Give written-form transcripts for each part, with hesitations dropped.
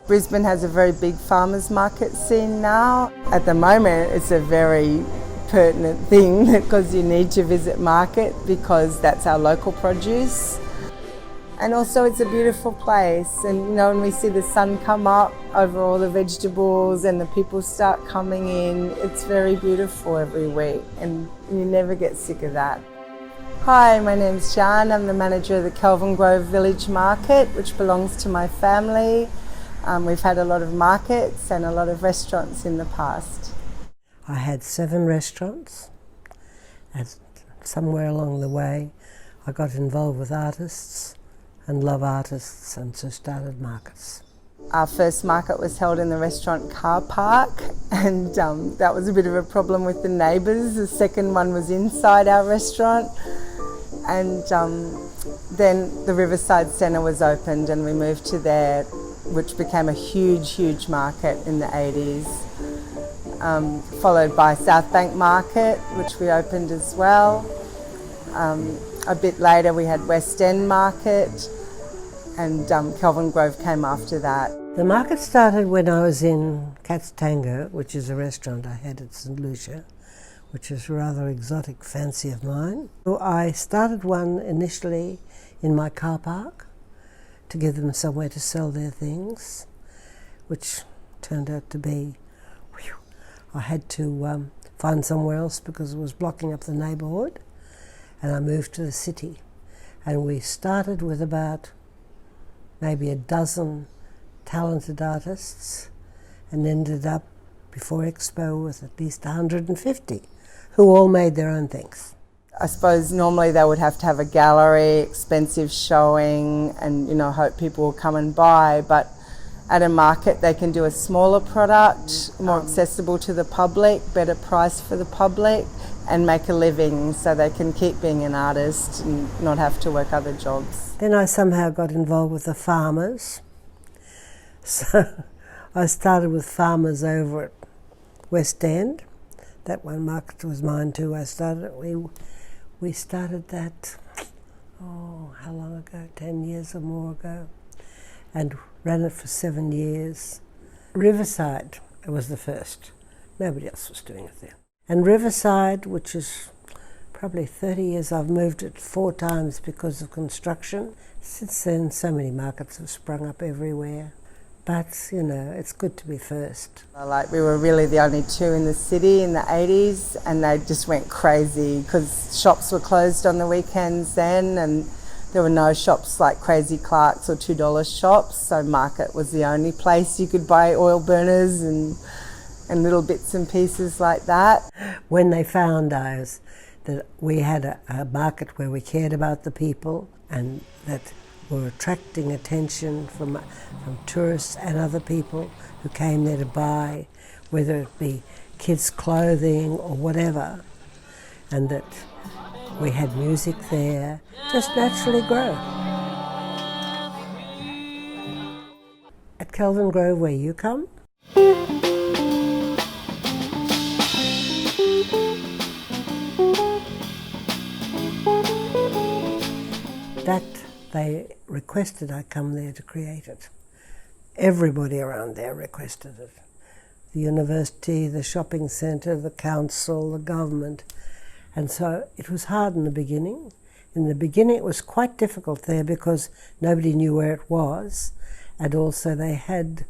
Brisbane has a very big farmers market scene now. At the moment it's a very pertinent thing because you need to visit market because that's our local produce. And also it's a beautiful place, and you know, when we see the sun come up over all the vegetables and the people start coming in, it's very beautiful every week and you never get sick of that. Hi, my name's Gian. I'm the manager of the Kelvin Grove Village Market, which belongs to my family. We've had a lot of markets and a lot of restaurants in the past. I had 7 restaurants, and somewhere along the way I got involved with artists and love artists, and so started markets. Our first market was held in the restaurant car park, and that was a bit of a problem with the neighbours. The second one was inside our restaurant, and then the Riverside Centre was opened and we moved to there, which became a huge market in the 80s. Followed by South Bank Market, which we opened as well. A bit later we had West End Market, and Kelvin Grove came after that. The market started when I was in Cat's Tango, which is a restaurant I had at St Lucia, which is a rather exotic fancy of mine. So I started one initially in my car park to give them somewhere to sell their things, which turned out to be, I had to find somewhere else because it was blocking up the neighbourhood, and I moved to the city. And we started with about maybe a dozen talented artists and ended up before Expo with at least 150 who all made their own things. I suppose normally they would have to have a gallery, expensive showing, and you know, hope people will come and buy, but at a market they can do a smaller product, more accessible to the public, better price for the public, and make a living so they can keep being an artist and not have to work other jobs. Then I somehow got involved with the farmers. So I started with farmers over at West End. That one market was mine too. We started that, how long ago? 10 years or more ago. And ran it for 7 years. Riverside was the first. Nobody else was doing it there. And Riverside, which is probably 30 years, I've moved it 4 times because of construction. Since then, so many markets have sprung up everywhere. But, you know, it's good to be first. Like, we were really the only 2 in the city in the 80s, and they just went crazy because shops were closed on the weekends then, and there were no shops like Crazy Clark's or $2 shops, so market was the only place you could buy oil burners and little bits and pieces like that. When they found that we had a market where we cared about the people and that were attracting attention from tourists and other people who came there to buy, whether it be kids' clothing or whatever, and that we had music there, just naturally grow. At Kelvin Grove, where you come, that they requested I come there to create it. Everybody around there requested it. The university, the shopping centre, the council, the government. And so it was hard in the beginning. In the beginning it was quite difficult there because nobody knew where it was, and also they had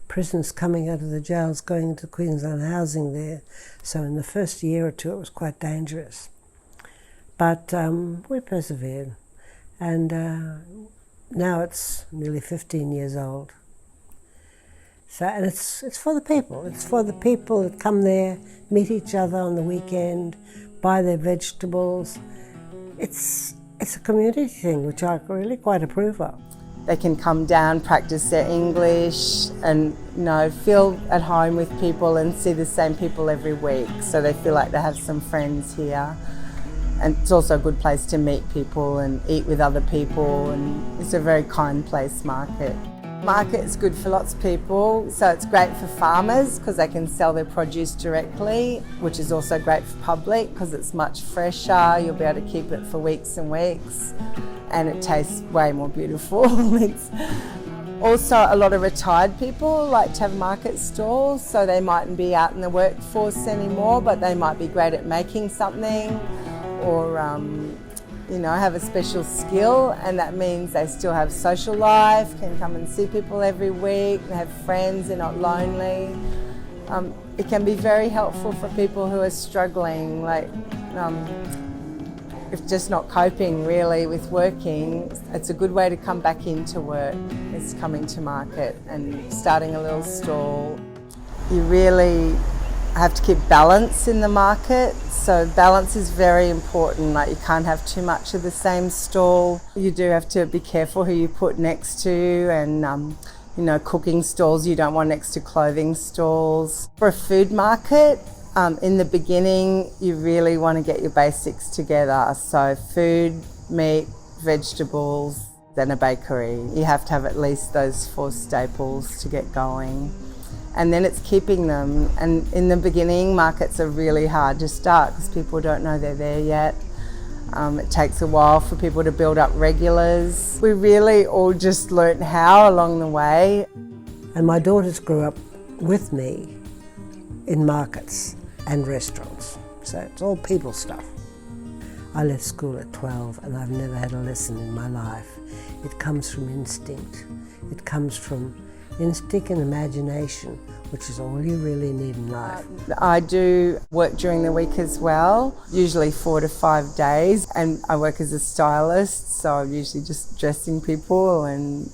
prisoners coming out of the jails going into Queensland housing there. So in the first year or 2 it was quite dangerous. But we persevered. And now it's nearly 15 years old. So, and it's for the people. It's for the people that come there, meet each other on the weekend, buy their vegetables. It's a community thing, which I really quite approve of. They can come down, practice their English, and feel at home with people and see the same people every week. So they feel like they have some friends here. And it's also a good place to meet people and eat with other people, and it's a very kind place, market. Market is good for lots of people, so it's great for farmers because they can sell their produce directly, which is also great for public because it's much fresher, you'll be able to keep it for weeks and weeks, and it tastes way more beautiful. Also, a lot of retired people like to have market stalls, so they mightn't be out in the workforce anymore, but they might be great at making something or have a special skill, and that means they still have social life, can come and see people every week, they have friends, they're not lonely. It can be very helpful for people who are struggling, if just not coping really with working. It's a good way to come back into work, is coming to market and starting a little stall. You really have to keep balance in the market, so balance is very important. Like, you can't have too much of the same stall. You do have to be careful who you put next to, and cooking stalls you don't want next to clothing stalls. For a food market, in the beginning, you really want to get your basics together. So food, meat, vegetables, then a bakery. You have to have at least those 4 staples to get going. And then it's keeping them. And in the beginning, markets are really hard to start because people don't know they're there yet. It takes a while for people to build up regulars. We really all just learnt how along the way. And my daughters grew up with me in markets and restaurants, so it's all people stuff. I left school at 12 and I've never had a lesson in my life. It comes from instinct. It comes from instinct and imagination, which is all you really need in life. I do work during the week as well, usually 4 to 5 days, and I work as a stylist, so I'm usually just dressing people and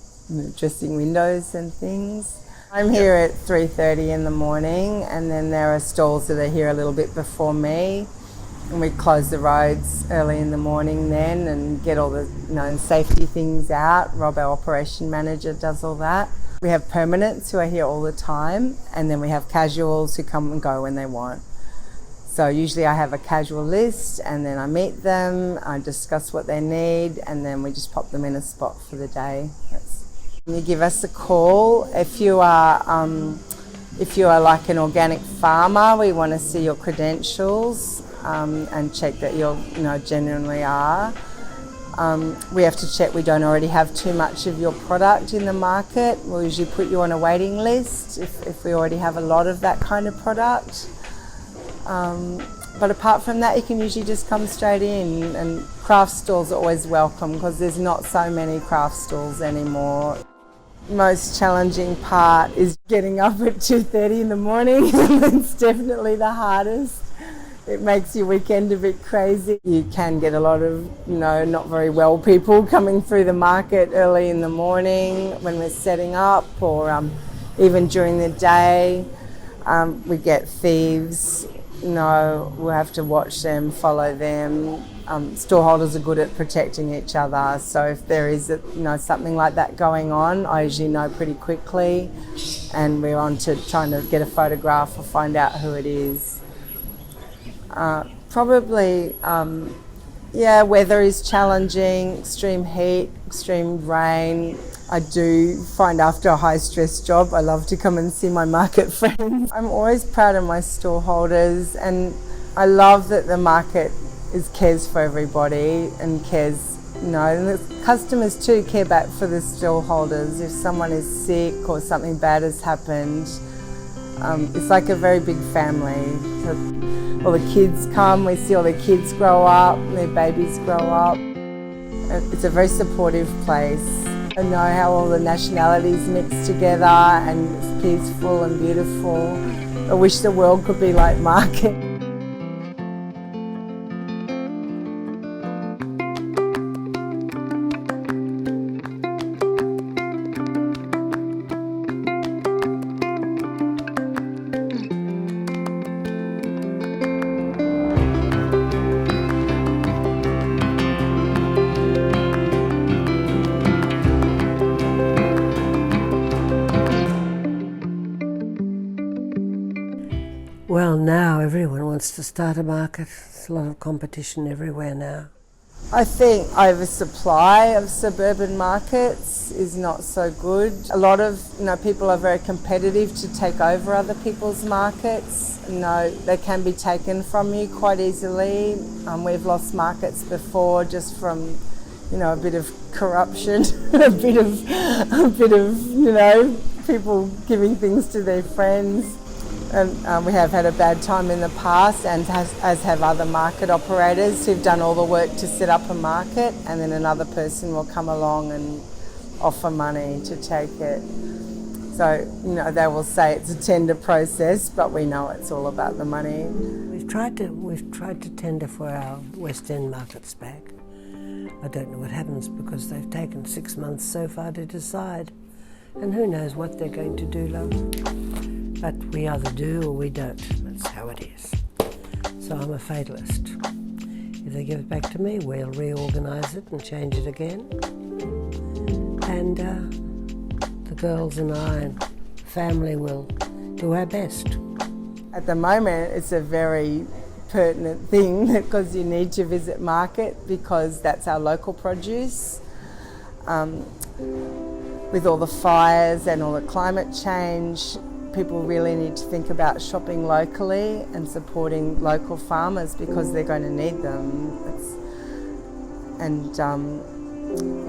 dressing windows and things. I'm here at 3:30 in the morning, and then there are stalls that are here a little bit before me, and we close the roads early in the morning then and get all the safety things out. Rob, our operation manager, does all that. We have permanents who are here all the time, and then we have casuals who come and go when they want. So usually I have a casual list, and then I meet them, I discuss what they need, and then we just pop them in a spot for the day. You give us a call if you are like an organic farmer. We want to see your credentials and check that you genuinely are. We have to check we don't already have too much of your product in the market. We'll usually put you on a waiting list if we already have a lot of that kind of product. But apart from that, you can usually just come straight in, and craft stalls are always welcome because there's not so many craft stalls anymore. Most challenging part is getting up at 2:30 in the morning. It's definitely the hardest. It makes your weekend a bit crazy. You can get a lot of, not very well people coming through the market early in the morning when we're setting up, or even during the day. We get thieves. We'll have to watch them, follow them. Storeholders are good at protecting each other, so if there is something like that going on, I usually know pretty quickly, and we're on to trying to get a photograph or find out who it is. Weather is challenging, extreme heat, extreme rain. I do find after a high stress job, I love to come and see my market friends. I'm always proud of my storeholders, and I love that the market cares for everybody and cares, and the customers too care back for the storeholders. If someone is sick or something bad has happened, it's like a very big family. So all the kids come, we see all the kids grow up, their babies grow up. It's a very supportive place. I know how all the nationalities mix together, and it's peaceful and beautiful. I wish the world could be like market. Well, now everyone wants to start a market. There's a lot of competition everywhere now. I think oversupply of suburban markets is not so good. A lot of people are very competitive to take over other people's markets. They can be taken from you quite easily. We've lost markets before just from a bit of corruption, a bit of people giving things to their friends. And we have had a bad time in the past, and as have other market operators who've done all the work to set up a market, and then another person will come along and offer money to take it. So, they will say it's a tender process, but we know it's all about the money. We've tried to tender for our West End markets back. I don't know what happens because they've taken 6 months so far to decide. And who knows what they're going to do, love. But we either do or we don't. That's how it is. So I'm a fatalist. If they give it back to me, we'll reorganise it and change it again. And the girls and I and the family will do our best. At the moment, it's a very pertinent thing because you need to visit market because that's our local produce. With all the fires and all the climate change, people really need to think about shopping locally and supporting local farmers because they're going to need them.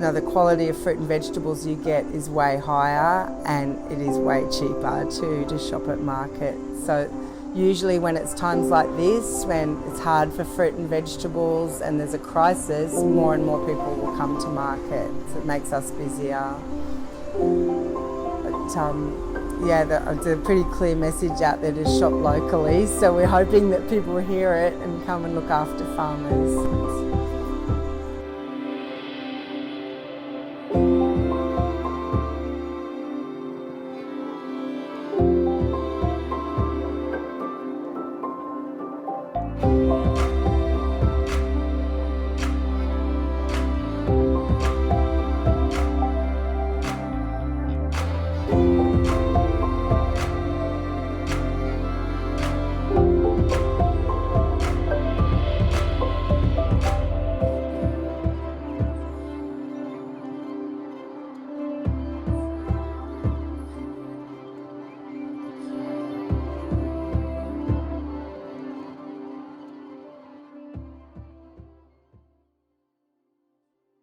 The quality of fruit and vegetables you get is way higher, and it is way cheaper too to shop at market. So usually when it's times like this, when it's hard for fruit and vegetables and there's a crisis, more and more people will come to market. So it makes us busier. But it's a pretty clear message out there to shop locally, so we're hoping that people hear it and come and look after farmers.